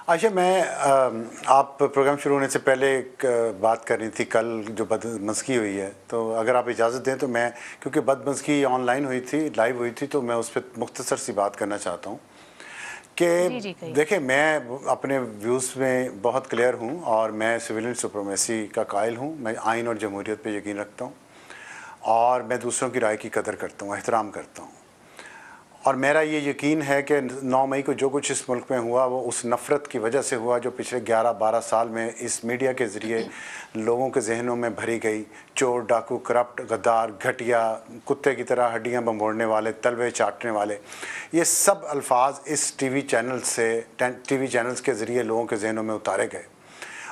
अच्छा, आप प्रोग्राम शुरू होने से पहले एक बात करनी थी, कल जो बदमज़गी हुई है, तो अगर आप इजाज़त दें तो मैं, क्योंकि बदमज़गी ऑनलाइन हुई थी, लाइव हुई थी, तो मैं उस पर मुख्तसर सी बात करना चाहता हूँ कि देखिए, मैं अपने व्यूज़ में बहुत क्लियर हूँ और मैं सिविलियन सुप्रीमेसी का कायल हूँ। मैं आइन और जमहूरियत पे यकीन रखता हूँ और मैं दूसरों की राय की कदर करता हूँ, एहतराम करता हूँ। और मेरा ये यकीन है कि 9 मई को जो कुछ इस मुल्क में हुआ वो उस नफ़रत की वजह से हुआ जो पिछले 11-12 साल में इस मीडिया के ज़रिए लोगों के जहनों में भरी गई। चोर, डाकू, करप्ट, गद्दार, घटिया, कुत्ते की तरह हड्डियां बमोड़ने वाले, तलवे चाटने वाले, ये सब अल्फाज इस टीवी चैनल्स के ज़रिए लोगों के जहनों में उतारे गए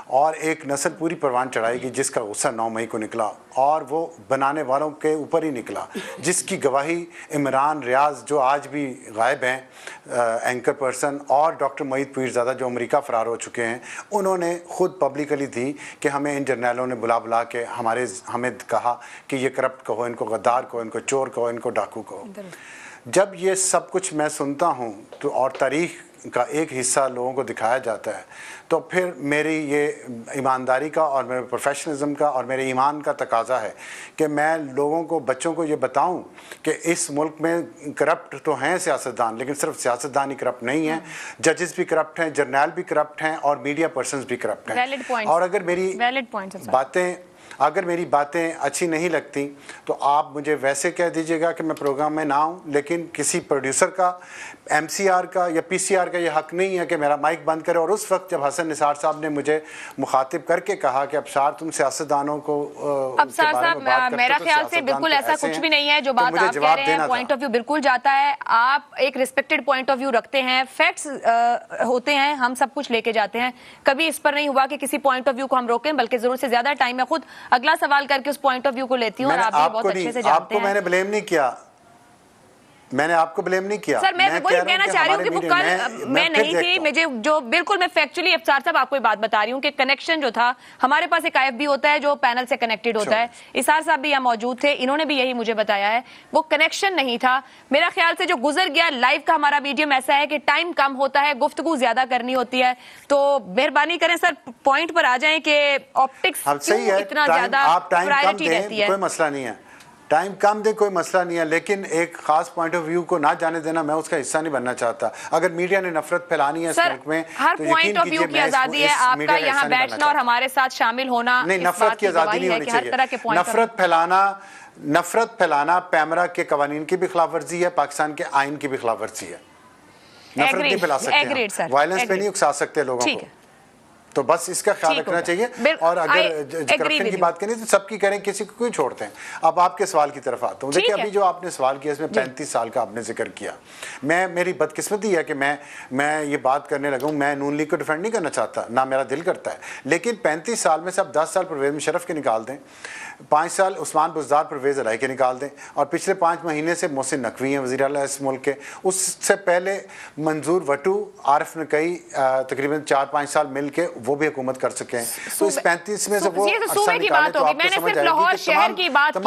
और एक नस्ल पूरी परवान चढ़ाएगी जिसका गुस्सा 9 मई को निकला और वो बनाने वालों के ऊपर ही निकला, जिसकी गवाही इमरान रियाज जो आज भी गायब हैं, एंकर पर्सन, और डॉक्टर मईद पीरज़ादा जो अमेरिका फ़रार हो चुके हैं, उन्होंने ख़ुद पब्लिकली दी कि हमें इन जर्नैलों ने बुला के हमें कहा कि ये करप्ट कहो, इनको गद्दार कहो, इनको चोर कहो, इनको डाकू कहो। जब ये सब कुछ मैं सुनता हूँ तो और तारीख़ का एक हिस्सा लोगों को दिखाया जाता है, तो फिर मेरी ये ईमानदारी का और मेरे प्रोफेशनलिज्म का और मेरे ईमान का तकाजा है कि मैं लोगों को, बच्चों को ये बताऊं कि इस मुल्क में करप्ट तो हैं सियासतदान, लेकिन सिर्फ सियासतदान ही करप्ट नहीं है, जजेस भी करप्ट हैं, जर्नैल भी करप्ट हैं और मीडिया पर्सन्स भी करप्ट हैं। और अगर मेरी बातें अच्छी नहीं लगती तो आप मुझे वैसे कह दीजिएगा कि मैं प्रोग्राम में ना आऊँ, लेकिन किसी प्रोड्यूसर का, MCR का या PCR का ये हक़ नहीं है कि मेरा माइक बंद करे। और उस वक्त जब हसन निसार साहब ने मुझे मुखातिब करके कहा कि अबसार तुम सियासतदानों को अबसार साहब, मेरा ख्याल से बिल्कुल ऐसा कुछ भी नहीं है जो बात आप कह रहे हैं, पॉइंट ऑफ व्यू बिल्कुल जाता है। आप एक रिस्पेक्टेड पॉइंट ऑफ व्यू रखते हैं, फैक्ट्स होते हैं, हम सब कुछ लेके जाते हैं। कभी इस पर नहीं हुआ कि किसी पॉइंट ऑफ व्यू को हम रोकें, बल्कि जरूरत से ज्यादा टाइम मैं खुद अगला सवाल करके उस पॉइंट ऑफ व्यू को लेती हूँ और आप भी बहुत अच्छे से जानते हैं। आपको मैंने ब्लेम नहीं किया, मैंने आपको ब्लेम नहीं किया सर। मैं वही कहना चाह रही हूँ कि वो कल मैं नहीं थी, मुझे जो बिल्कुल मैं फैक्चुअली अफसार साहब आपको ये बात बता रही हूँ कि कनेक्शन जो था, हमारे पास एक IFB होता है जो पैनल से कनेक्टेड होता है, इसार साहब भी यहाँ मौजूद थे, इन्होंने भी यही मुझे बताया है, वो कनेक्शन नहीं था। मेरा ख्याल से जो गुजर गया, लाइव का हमारा मीडियम ऐसा है कि टाइम कम होता है, गुफ्तगू ज्यादा करनी होती है, तो मेहरबानी करें सर पॉइंट पर आ जाए कि ऑप्टिक्स इतना ज्यादा प्रायोरिटी रहती है। कोई मसला नहीं है, टाइम कम दे, कोई मसला नहीं है, लेकिन एक खास पॉइंट ऑफ व्यू को ना जाने देना, मैं उसका हिस्सा नहीं बनना चाहता। अगर मीडिया ने नफरत फैलानी है इस मुल्क में, हर पॉइंट ऑफ व्यू की आजादी है, आपका यहाँ बैठना और हमारे साथ शामिल होना नहीं, नफरत की आजादी नहीं होनी चाहिए। नफरत फैलाना पैमरा के कवानीन की भी खिलाफ वर्जी है, पाकिस्तान के आइन की भी खिलाफ वर्जी है। नफरत नहीं फैला सकते, वायलेंस पे नहीं उकसा सकते लोगों को, तो बस इसका ख्याल रखना चाहिए। और अगर करप्शन की बात करें तो सबकी करें, किसी को क्यों छोड़ते हैं। अब आपके सवाल की तरफ आता हूँ। देखिए, अभी जो आपने सवाल किया इसमें 35 साल का आपने जिक्र किया। मेरी बदकिस्मती है कि मैं ये बात करने लगा हूँ। मैं नून लीग को डिफेंड नहीं करना चाहता, ना मेरा दिल करता है, लेकिन 35 साल में से अब 10 साल परवेज़ मुशर्रफ के निकाल दें, 5 साल उस्मान बुज़दार परवेज़ इलाही के निकाल दें, और पिछले 5 महीने से मोहसिन नकवी हैं वज़ीर आला इस मुल्क के, उससे पहले मंजूर वटू, आरिफ नकई तकरीबन 4-5 साल मिल के वो भी हुकूमत कर सके हैं। तो इस 35 में से वो सूबे की बात होगी, मैंने सिर्फ लाहौर शहर की बात की है।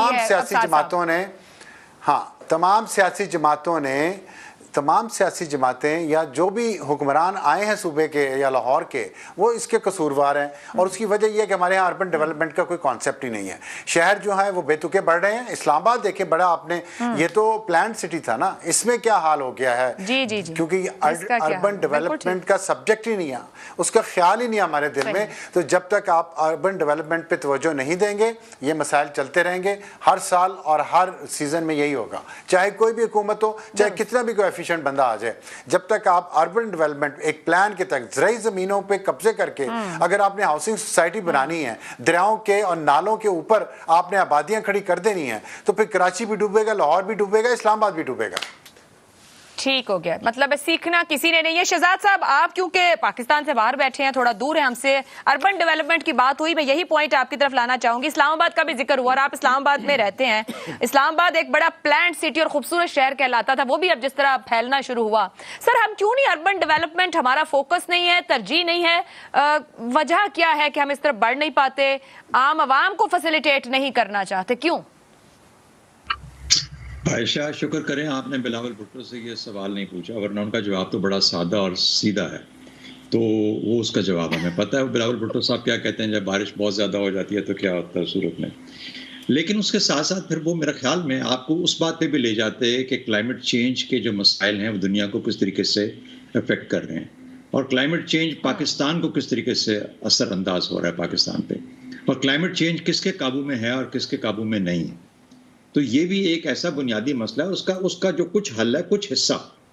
तमाम सियासी जमातें या जो भी हुक्मरान आए हैं सूबे के या लाहौर के, वो इसके कसूरवार हैं। और उसकी वजह यह है कि हमारे यहाँ अर्बन डेवलपमेंट का कोई कॉन्सेप्ट ही नहीं है। शहर जो है वो बेतुके बढ़ रहे हैं। इस्लामाबाद देखे बड़ा आपने, ये तो प्लान्ड सिटी था ना, इसमें क्या हाल हो गया है। जी। क्योंकि अर्बन डेवलपमेंट का सब्जेक्ट ही नहीं है, उसका ख्याल ही नहीं है हमारे दिल में। तो जब तक आप अर्बन डेवलपमेंट पे तवज्जो नहीं देंगे, ये मसाइल चलते रहेंगे हर साल और हर सीजन में यही होगा, चाहे कोई भी हुकूमत हो, चाहे कितना भी कोई बंदा आ जाए। जब तक आप अर्बन डेवलपमेंट एक प्लान के तहत ज़राई ज़मीनों पे कब्जे करके अगर आपने हाउसिंग सोसाइटी बनानी है, दरियाओं के और नालों के ऊपर आपने आबादियां खड़ी कर देनी है, तो फिर कराची भी डूबेगा, लाहौर भी डूबेगा, इस्लामाबाद भी डूबेगा। ठीक हो गया, मतलब सीखना किसी ने नहीं है। शहजाद साहब, आप क्योंकि पाकिस्तान से बाहर बैठे हैं, थोड़ा दूर है हमसे, अर्बन डेवलपमेंट की बात हुई, मैं यही पॉइंट आपकी तरफ लाना चाहूंगी। इस्लामाबाद का भी जिक्र हुआ और आप इस्लामाबाद में रहते हैं। इस्लामाबाद एक बड़ा प्लान्ड सिटी और खूबसूरत शहर कहलाता था, वो भी अब जिस तरह फैलना शुरू हुआ। सर, हम क्यों नहीं, अर्बन डेवलपमेंट हमारा फोकस नहीं है, तरजीह नहीं है, वजह क्या है कि हम इस तरफ बढ़ नहीं पाते, आम आवाम को फैसिलिटेट नहीं करना चाहते, क्यों? आयशा, शुक्र करें आपने बिलावल भुट्टो से ये सवाल नहीं पूछा, वरना उनका जवाब तो बड़ा सादा और सीधा है तो वो उसका जवाब हमें पता है। बिलावल भुट्टो साहब क्या कहते हैं, जब बारिश बहुत ज़्यादा हो जाती है तो क्या होता है सूरत में। लेकिन उसके साथ साथ फिर वो मेरे ख्याल में आपको उस बात पे भी ले जाते हैं कि क्लाइमेट चेंज के जो मसाइल हैं वो दुनिया को किस तरीके से अफेक्ट कर रहे हैं, और क्लाइमेट चेंज पाकिस्तान को किस तरीके से असरअंदाज हो रहा है पाकिस्तान पे, और क्लाइमेट चेंज किसके काबू में है और किसके काबू में नहीं है। तो ये भी एक ऐसा बुनियादी मसला है। उसका जो कुछ हल है,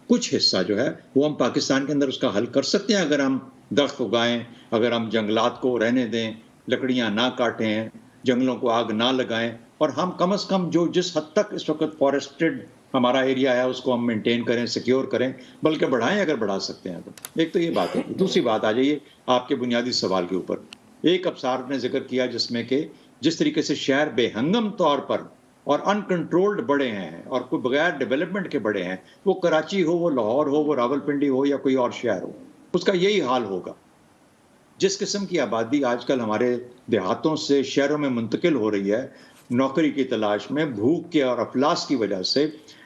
कुछ हिस्सा जो है वो हम पाकिस्तान के अंदर उसका हल कर सकते हैं अगर हम दरख्त उगाएं, अगर हम जंगलात को रहने दें, लकड़ियां ना काटें, जंगलों को आग ना लगाएं, और हम कम से कम जो जिस हद तक इस वक्त फॉरेस्टेड हमारा एरिया है उसको हम मेंटेन करें, सिक्योर करें, बल्कि बढ़ाएं अगर बढ़ा सकते हैं तो। एक तो ये बात है। दूसरी बात आ जाइए आपके बुनियादी सवाल के ऊपर। एक अफसार ने जिक्र किया जिसमें कि जिस तरीके से शहर बेहंगम तौर पर और अनकंट्रोल्ड बड़े हैं और कोई बगैर डेवलपमेंट के बड़े हैं, वो कराची हो, वो लाहौर हो, वो रावलपिंडी हो या कोई और शहर हो, उसका यही हाल होगा। जिस किस्म की आबादी आजकल हमारे देहातों से शहरों में मुंतकिल हो रही है नौकरी की तलाश में, भूख के और अफलास की वजह से,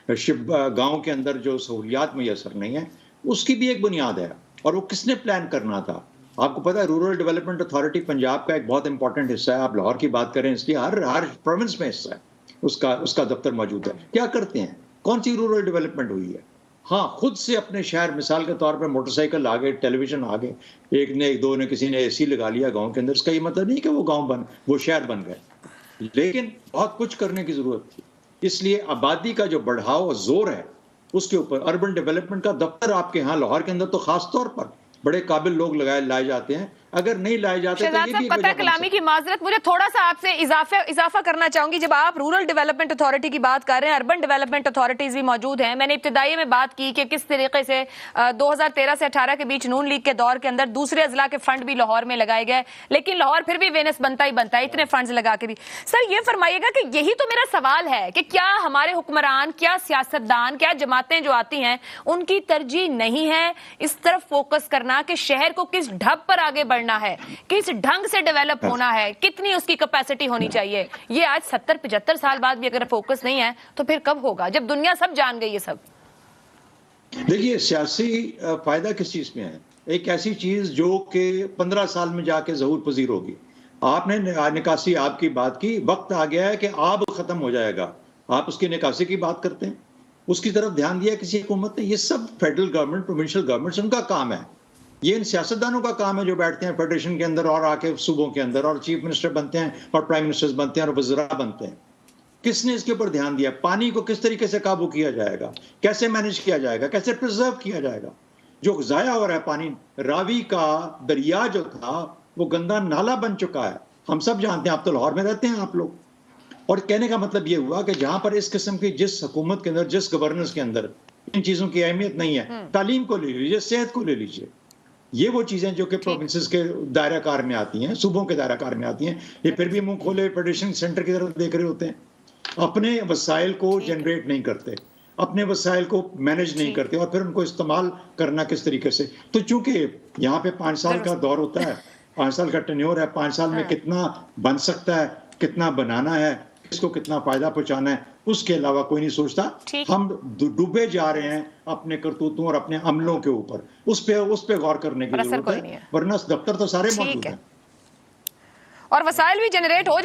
गांव के अंदर जो सहूलियात मैसर नहीं है, उसकी भी एक बुनियाद है। और वो किसने प्लान करना था? आपको पता है रूरल डेवलपमेंट अथॉरिटी पंजाब का एक बहुत इंपॉर्टेंट हिस्सा है। आप लाहौर की बात करें, इसलिए हर प्रोविंस में हिस्सा है, उसका दफ्तर मौजूद है। क्या करते हैं? कौन सी रूरल डेवलपमेंट हुई है? हाँ, खुद से अपने शहर, मिसाल के तौर पर मोटरसाइकिल आ गए, टेलीविजन आ गए, एक दो ने किसी ने एसी लगा लिया गांव के अंदर। इसका ये मतलब नहीं कि वो शहर बन गए, लेकिन बहुत कुछ करने की जरूरत थी। इसलिए आबादी का जो बढ़ाव जोर है उसके ऊपर अर्बन डेवलपमेंट का दफ्तर आपके यहाँ लाहौर के अंदर तो खास तौर पर बड़े काबिल लोग लाए जाते हैं। अगर नहीं लाए जाते तो ये भी एक वजह कलामी की माजरत, मुझे थोड़ा सा आपसे इजाफा करना चाहूंगी। जब आप रूरल डेवलपमेंट अथॉरिटी की बात कर रहे हैं, अर्बन डेवलपमेंट अथॉरिटीज भी मौजूद हैं। मैंने इब्तिदाई में बात की कि किस तरीके से 2013 से 18 के बीच नून लीग के दौर के अंदर दूसरे अजला के फंड भी लाहौर में लगाए गए, लेकिन लाहौर फिर भी वेनस बनता ही बनता है, इतने फंड लगा के भी। सर ये फरमाइएगा कि यही तो मेरा सवाल है कि क्या हमारे हुक्मरान, क्या सियासतदान, क्या जमातें जो आती हैं उनकी तरजीह नहीं है इस तरफ फोकस करना कि शहर को किस ढब पर आगे बढ़ना है, किस ढंग से डेवलप होना है, कितनी उसकी कैपेसिटी होनी चाहिए? ये आज 70-75 साल बाद भी अगर फोकस नहीं है तो फिर कब होगा, जब दुनिया सब जान गई ये सब? देखिए, सियासी फायदा किस चीज में है? एक ऐसी चीज जो कि 15 साल में जाके ज़हूर पजीर होगी। आपने निकासी आब की बात की, वक्त आ गया है कि आब खत्म हो जाएगा, आप उसकी निकासी की बात करते हैं, उसकी तरफ ध्यान दिया किसी हुकूमत ने? ये सब फेडरल गवर्नमेंट, प्रोविंशियल गवर्नमेंट्स, उनका काम है। ये इन सियासतदानों का काम है जो बैठते हैं फेडरेशन के अंदर और आके सूबों के अंदर और चीफ मिनिस्टर बनते हैं और प्राइम मिनिस्टर्स बनते हैं और वज़रा बनते हैं। किसने इसके ऊपर ध्यान दिया? पानी को किस तरीके से काबू किया जाएगा, कैसे मैनेज किया जाएगा, कैसे प्रिजर्व किया जाएगा? जो जाया हो रहा है पानी, रावी का दरिया जो था वो गंदा नाला बन चुका है, हम सब जानते हैं। आप तो लाहौर में रहते हैं आप लोग। और कहने का मतलब ये हुआ कि जहां पर इस किस्म की जिस हुकूमत के अंदर, जिस गवर्नेंस के अंदर इन चीजों की अहमियत नहीं है, तालीम को ले लीजिए, सेहत को ले लीजिए, ये वो चीजें जो कि प्रोविंसेस के दायरा कार में आती हैं, सूबों के दायरा कार में आती हैं, ये फिर भी मुंह खोले फेडरेशन सेंटर की तरफ देख रहे होते हैं, अपने वसाइल को जनरेट नहीं करते, अपने वसाइल को मैनेज नहीं करते, और फिर उनको इस्तेमाल करना किस तरीके से? तो चूंकि यहाँ पे 5 साल का दौर होता है, 5 साल का टेन्योर है, 5 साल में कितना बन सकता है, कितना बनाना है, किसको कितना फायदा पहुंचाना है, उसके अलावा कोई नहीं सोचता। हम डूबे जा रहे हैं अपने करतूतों और अपने अमलों के ऊपर। उस पे गौर करने की जरूरत है, वरना दफ्तर तो सारे मौजूद हैं और वसाइल भी जनरेट हो